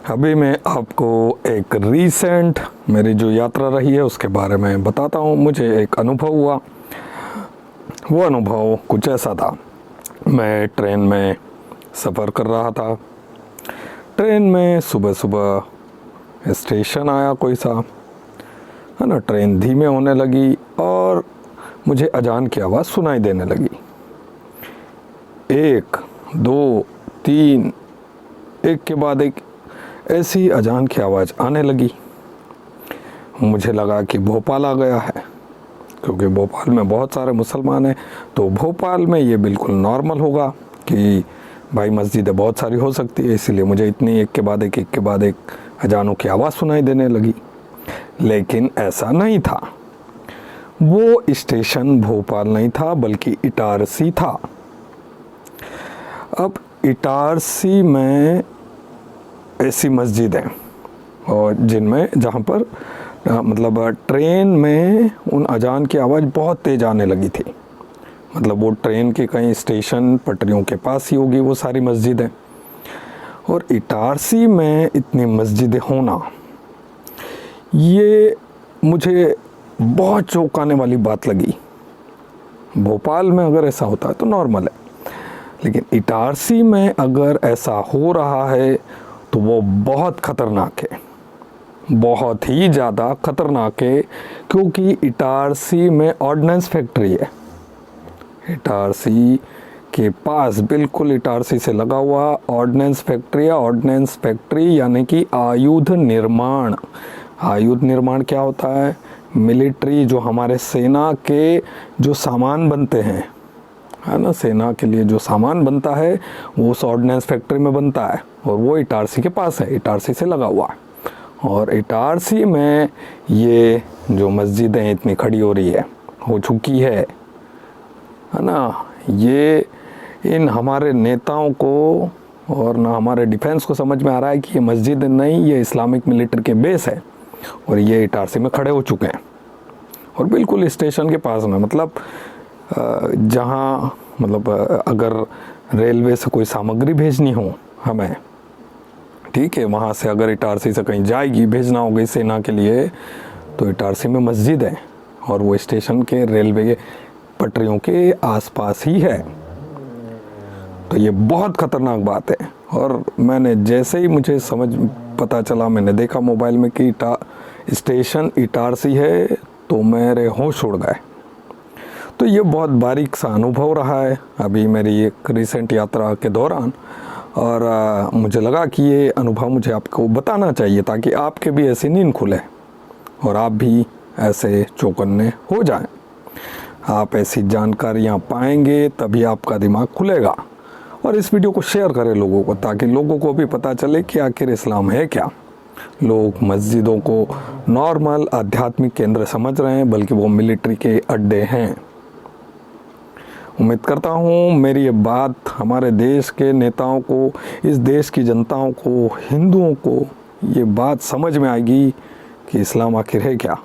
अभी मैं आपको एक रीसेंट मेरी जो यात्रा रही है उसके बारे में बताता हूँ। मुझे एक अनुभव हुआ। वो अनुभव कुछ ऐसा था। मैं ट्रेन में सफ़र कर रहा था। ट्रेन में सुबह सुबह स्टेशन आया कोई सा, है ना। ट्रेन धीमे होने लगी और मुझे अजान की आवाज़ सुनाई देने लगी। 1 2 3 एक के बाद एक ऐसी अजान की आवाज़ आने लगी। मुझे लगा कि भोपाल आ गया है, क्योंकि भोपाल में बहुत सारे मुसलमान हैं। तो भोपाल में ये बिल्कुल नॉर्मल होगा कि भाई मस्जिदें बहुत सारी हो सकती है, इसीलिए मुझे इतनी एक के बाद एक अजानों की आवाज़ सुनाई देने लगी। लेकिन ऐसा नहीं था। वो स्टेशन भोपाल नहीं था बल्कि इटारसी था। अब इटारसी में ऐसी मस्जिद हैं और जिनमें जहाँ पर मतलब ट्रेन में उन अजान की आवाज़ बहुत तेज़ आने लगी थी। मतलब वो ट्रेन के कहीं स्टेशन पटरियों के पास ही होगी वो सारी मस्जिदें। और इटारसी में इतनी मस्जिदें होना, ये मुझे बहुत चौंकाने वाली बात लगी। भोपाल में अगर ऐसा होता है तो नॉर्मल है, लेकिन इटारसी में अगर ऐसा हो रहा है तो वो बहुत ख़तरनाक है, बहुत ही ज़्यादा ख़तरनाक है। क्योंकि इटारसी में ऑर्डिनेंस फैक्ट्री है। इटारसी के पास बिल्कुल इटारसी से लगा हुआ ऑर्डिनेंस फैक्ट्री है। ऑर्डिनेंस फैक्ट्री यानी कि आयुध निर्माण। आयुध निर्माण क्या होता है? मिलिट्री, जो हमारे सेना के जो सामान बनते हैं, है ना, सेना के लिए जो सामान बनता है वो उस ऑर्डिनेंस फैक्ट्री में बनता है और वो इटारसी के पास है, इटारसी से लगा हुआ है। और इटारसी में ये जो मस्जिदें इतनी खड़ी हो रही है, हो चुकी है ना, ये इन हमारे नेताओं को और ना हमारे डिफेंस को समझ में आ रहा है कि ये मस्जिद नहीं, ये इस्लामिक मिलिट्री के बेस है और ये इटारसी में खड़े हो चुके हैं। और बिल्कुल स्टेशन के पास में, मतलब जहाँ मतलब अगर रेलवे से कोई सामग्री भेजनी हो हमें, ठीक है, वहाँ से अगर इटारसी से कहीं जाएगी, भेजना होगी सेना के लिए, तो इटारसी में मस्जिद है और वो स्टेशन के रेलवे के पटरियों के आसपास ही है। तो ये बहुत ख़तरनाक बात है। और मैंने जैसे ही मुझे पता चला, मैंने देखा मोबाइल में कि स्टेशन इटारसी है, तो मेरे होश उड़ गए। तो ये बहुत बारीक सा अनुभव रहा है अभी मेरी एक रिसेंट यात्रा के दौरान। और मुझे लगा कि ये अनुभव मुझे आपको बताना चाहिए ताकि आपके भी ऐसी नींद खुले और आप भी ऐसे चौकन्ने हो जाएं। आप ऐसी जानकारियाँ पाएंगे तभी आपका दिमाग खुलेगा। और इस वीडियो को शेयर करें लोगों को, ताकि लोगों को भी पता चले कि आखिर इस्लाम है क्या। लोग मस्जिदों को नॉर्मल आध्यात्मिक केंद्र समझ रहे हैं, बल्कि वो मिलिट्री के अड्डे हैं। उम्मीद करता हूँ मेरी ये बात हमारे देश के नेताओं को, इस देश की जनताओं को, हिंदुओं को ये बात समझ में आएगी कि इस्लाम आखिर है क्या।